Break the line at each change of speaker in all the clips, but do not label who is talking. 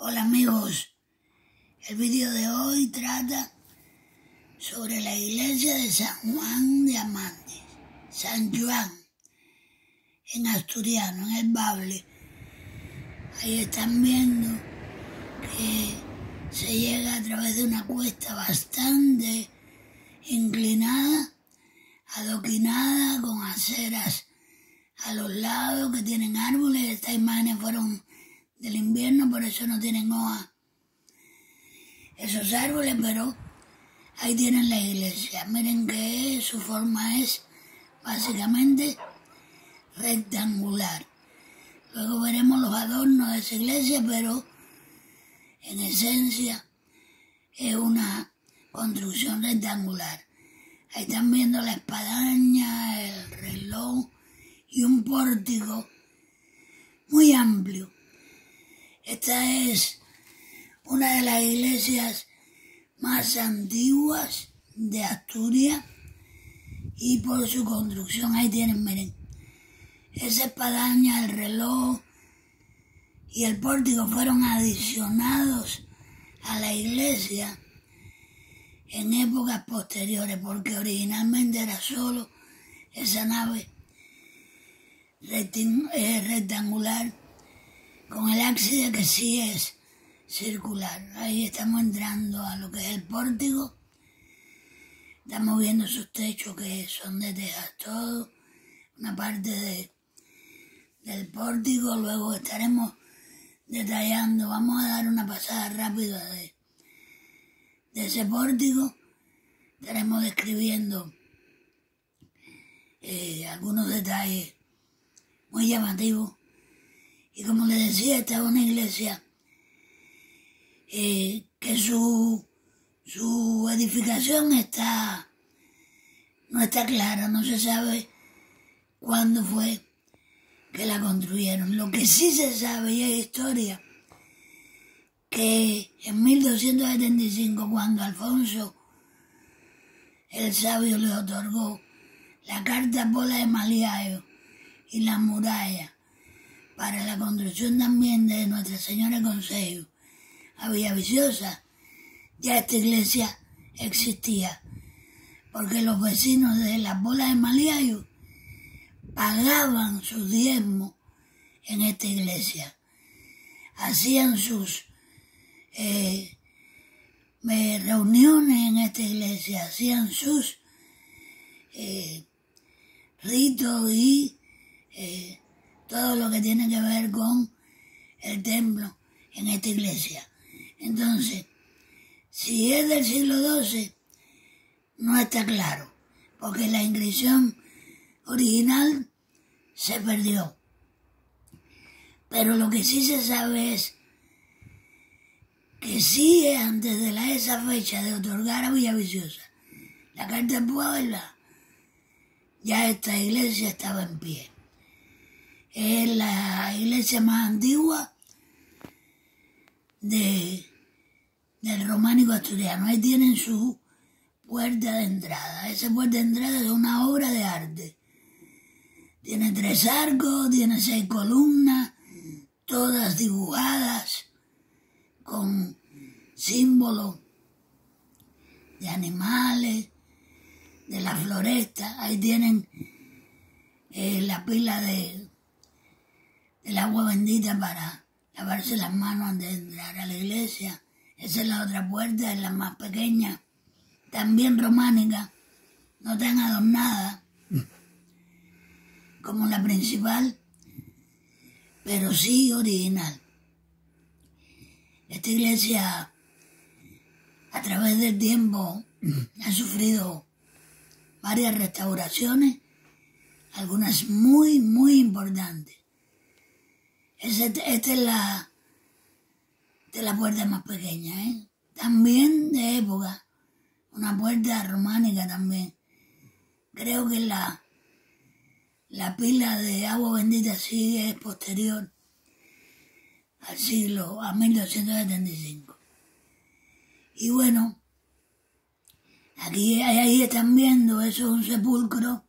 Hola amigos, el vídeo de hoy trata sobre la iglesia de San Juan de Amantis, San Juan, en asturiano, en el Bable. Ahí están viendo que se llega a través de una cuesta bastante inclinada, adoquinada, con aceras a los lados que tienen árboles. Estas imágenes fueron del invierno, por eso no tienen hoja esos árboles, pero ahí tienen la iglesia. Miren que su forma es básicamente rectangular. Luego veremos los adornos de esa iglesia, pero en esencia es una construcción rectangular. Ahí están viendo la espadaña, el reloj y un pórtico muy amplio. Esta es una de las iglesias más antiguas de Asturias y por su construcción ahí tienen, miren, esa espadaña, el reloj y el pórtico fueron adicionados a la iglesia en épocas posteriores, porque originalmente era solo esa nave rectangular con el ábside que sí es circular. Ahí estamos entrando a lo que es el pórtico. Estamos viendo sus techos que son de tejas todo, una parte del pórtico. Luego estaremos detallando, vamos a dar una pasada rápida de ese pórtico. Estaremos describiendo algunos detalles muy llamativos. Y como les decía, esta es una iglesia que su edificación no está clara, no se sabe cuándo fue que la construyeron. Lo que sí se sabe, y hay historia, que en 1275, cuando Alfonso el Sabio le otorgó la carta Pola de Maliayo y la muralla para la construcción también de Nuestra Señora de Consejo a Villaviciosa, ya esta iglesia existía, porque los vecinos de la Pola de Maliayo pagaban sus diezmos en esta iglesia, hacían sus reuniones en esta iglesia, hacían sus ritos y todo lo que tiene que ver con el templo en esta iglesia. Entonces, si es del siglo XII, no está claro, porque la inscripción original se perdió. Pero lo que sí se sabe es que sí es antes de esa fecha de otorgar a Villaviciosa la carta de Puebla, ya esta iglesia estaba en pie. Es la iglesia más antigua del románico asturiano. Ahí tienen su puerta de entrada. Esa puerta de entrada es una obra de arte. Tiene 3 arcos, tiene 6 columnas, todas dibujadas con símbolos de animales, de la floresta. Ahí tienen la pila del agua bendita para lavarse las manos antes de entrar a la iglesia. Esa es la otra puerta, es la más pequeña, también románica, no tan adornada como la principal, pero sí original. Esta iglesia, a través del tiempo, ha sufrido varias restauraciones, algunas muy, muy importantes. Esta es la puerta más pequeña, también de época, una puerta románica también. Creo que la pila de agua bendita sí es posterior a 1275. Y bueno, ahí están viendo, eso es un sepulcro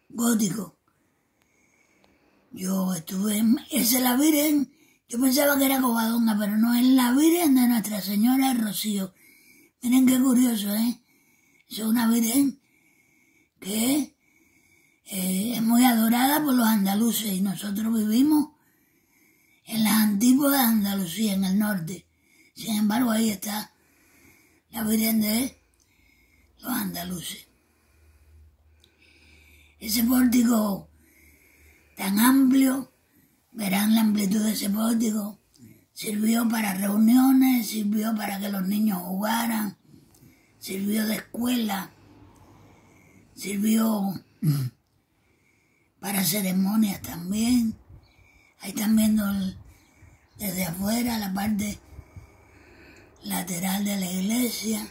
gótico. Esa es la Virgen. Yo pensaba que era Covadonga, pero no, es la Virgen de Nuestra Señora del Rocío. Miren qué curioso, ¿eh? Es una Virgen que es muy adorada por los andaluces y nosotros vivimos en las antípodas de Andalucía, en el norte. Sin embargo, ahí está la Virgen de los andaluces. Ese pórtico tan amplio, verán la amplitud de ese pórtico, sirvió para reuniones, sirvió para que los niños jugaran, sirvió de escuela, sirvió para ceremonias también. Ahí están viendo desde afuera la parte lateral de la iglesia.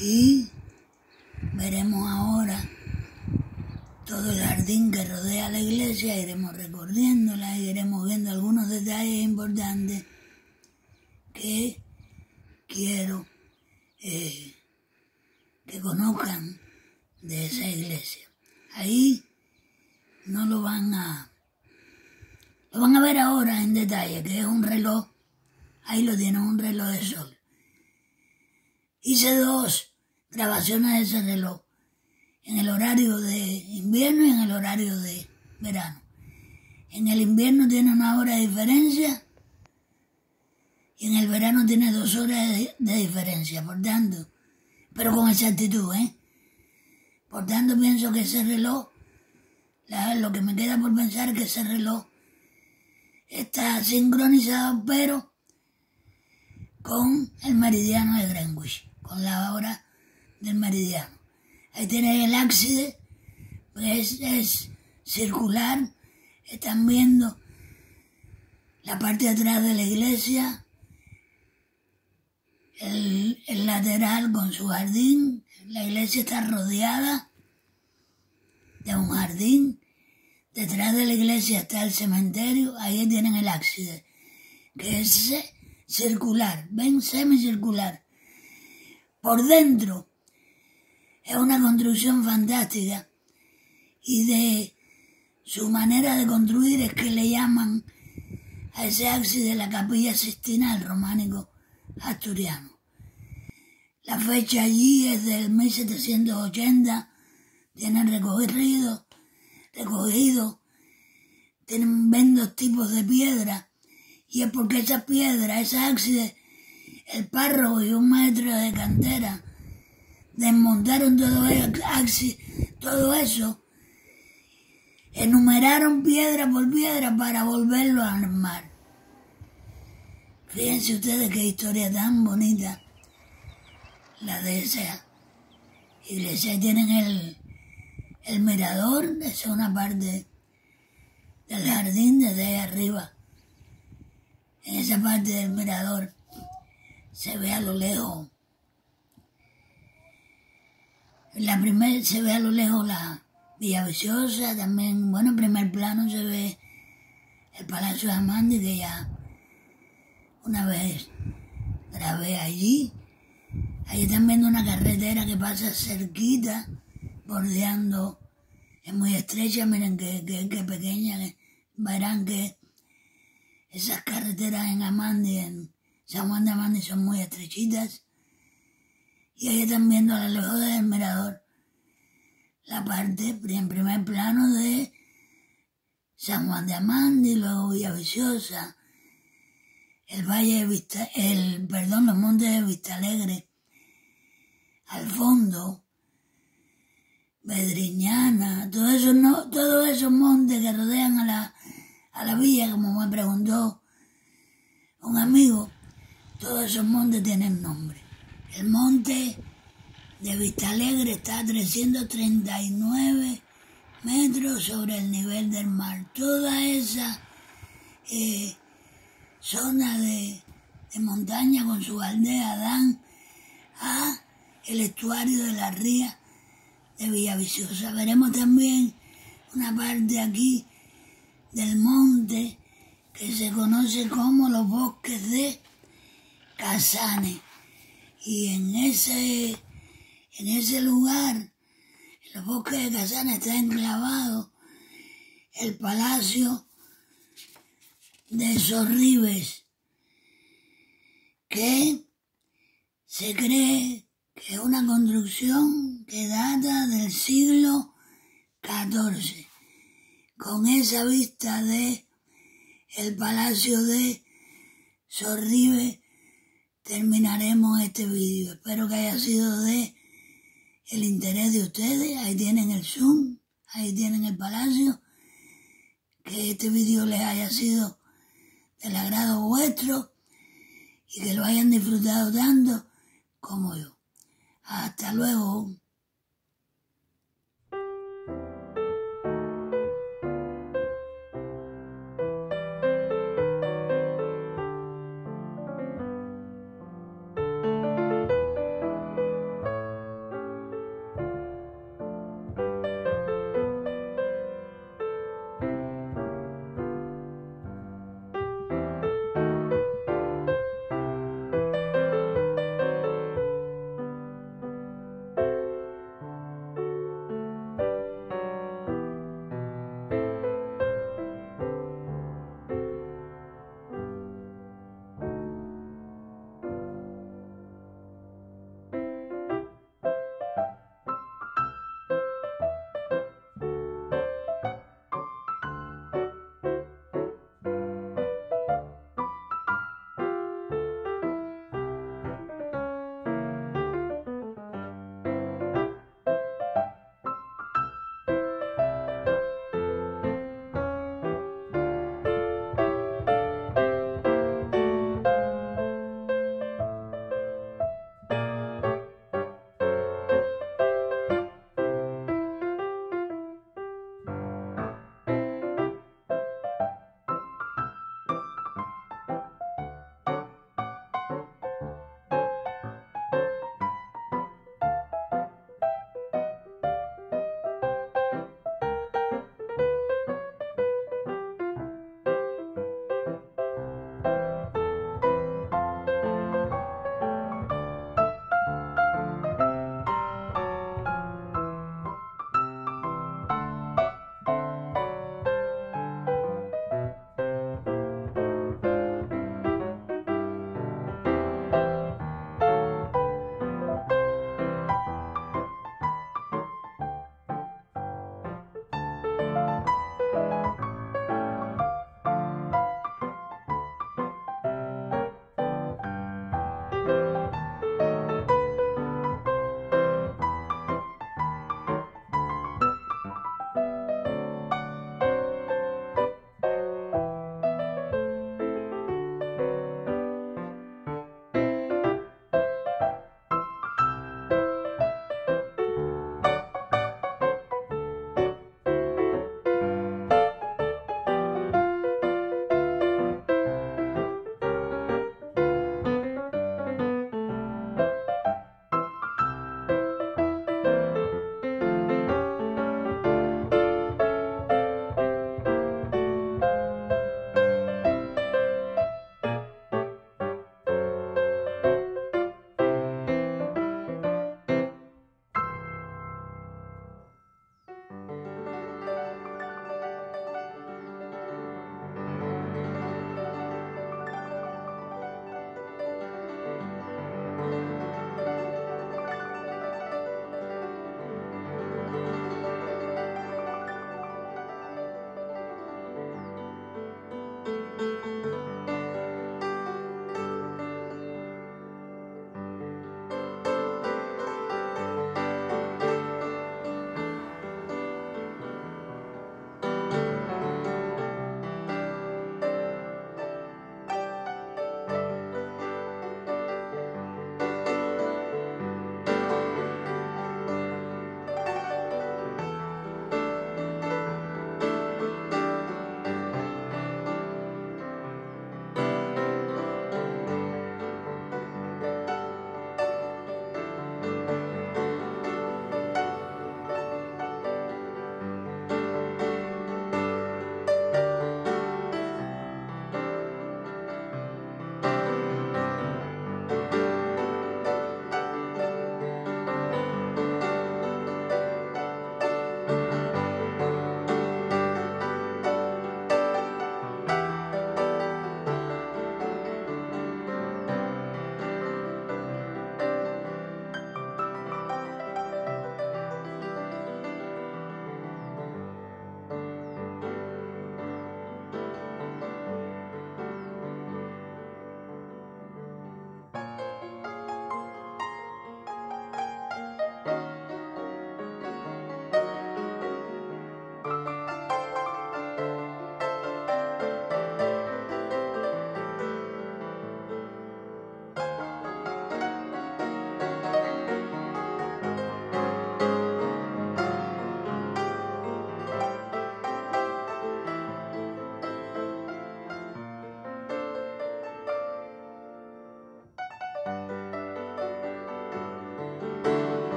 Y veremos ahora todo el jardín que rodea la iglesia, iremos recorriéndola, iremos viendo algunos detalles importantes que quiero que conozcan de esa iglesia. Ahí no lo van a ver ahora en detalle, que es un reloj, ahí lo tienen, un reloj de sol. Hice 2 grabaciones de ese reloj, en el horario de invierno y en el horario de verano. En el invierno tiene 1 hora de diferencia y en el verano tiene 2 horas de diferencia, por tanto, pero con exactitud, Por tanto, pienso que ese reloj, lo que me queda por pensar es que ese reloj está sincronizado, pero con el meridiano de Greenwich, con la hora del meridiano. Ahí tienen el ábside, es circular. Están viendo la parte de atrás de la iglesia, el lateral con su jardín. La iglesia está rodeada de un jardín. Detrás de la iglesia está el cementerio. Ahí tienen el ábside, que es circular, ven, semicircular. Por dentro es una construcción fantástica y de su manera de construir es que le llaman a ese ábside la Capilla Sixtina del románico asturiano. La fecha allí es del 1780, tienen recogido, ven 2 tipos de piedra, y es porque esa piedra, ese ábside, el párroco y un maestro de cantera desmontaron todo eso, enumeraron piedra por piedra para volverlo a armar. Fíjense ustedes qué historia tan bonita la de esa iglesia. Tienen el mirador, esa es una parte del jardín desde ahí arriba. En esa parte del mirador se ve a lo lejos, se ve a lo lejos la Villaviciosa, también, bueno, en primer plano se ve el Palacio de Amandi, que ya una vez grabé allí. Ahí están viendo una carretera que pasa cerquita, bordeando, es muy estrecha, miren qué pequeña, verán que esas carreteras en Amandi, en San Juan de Amandi, son muy estrechitas. Y ahí están viendo a lo lejos del mirador la parte en primer plano de San Juan de Amandi, luego Villaviciosa, los montes de Vistalegre, al fondo, Bedriñana, todos esos montes que rodean a la villa, como me preguntó un amigo, todos esos montes tienen nombre. El monte de Vistalegre está a 339 metros sobre el nivel del mar. Toda esa zona de montaña con su aldea dan a el estuario de la ría de Villaviciosa. Veremos también una parte aquí del monte que se conoce como los bosques de Casanes. Y en ese lugar, en los bosques de Casanes, está enclavado el Palacio de Sorribes, que se cree que es una construcción que data del siglo XIV, con esa vista de el Palacio de Sorribes. Terminaremos este vídeo. Espero que haya sido de el interés de ustedes. Ahí tienen el Zoom, ahí tienen el palacio. Que este vídeo les haya sido del agrado vuestro y que lo hayan disfrutado tanto como yo. Hasta luego.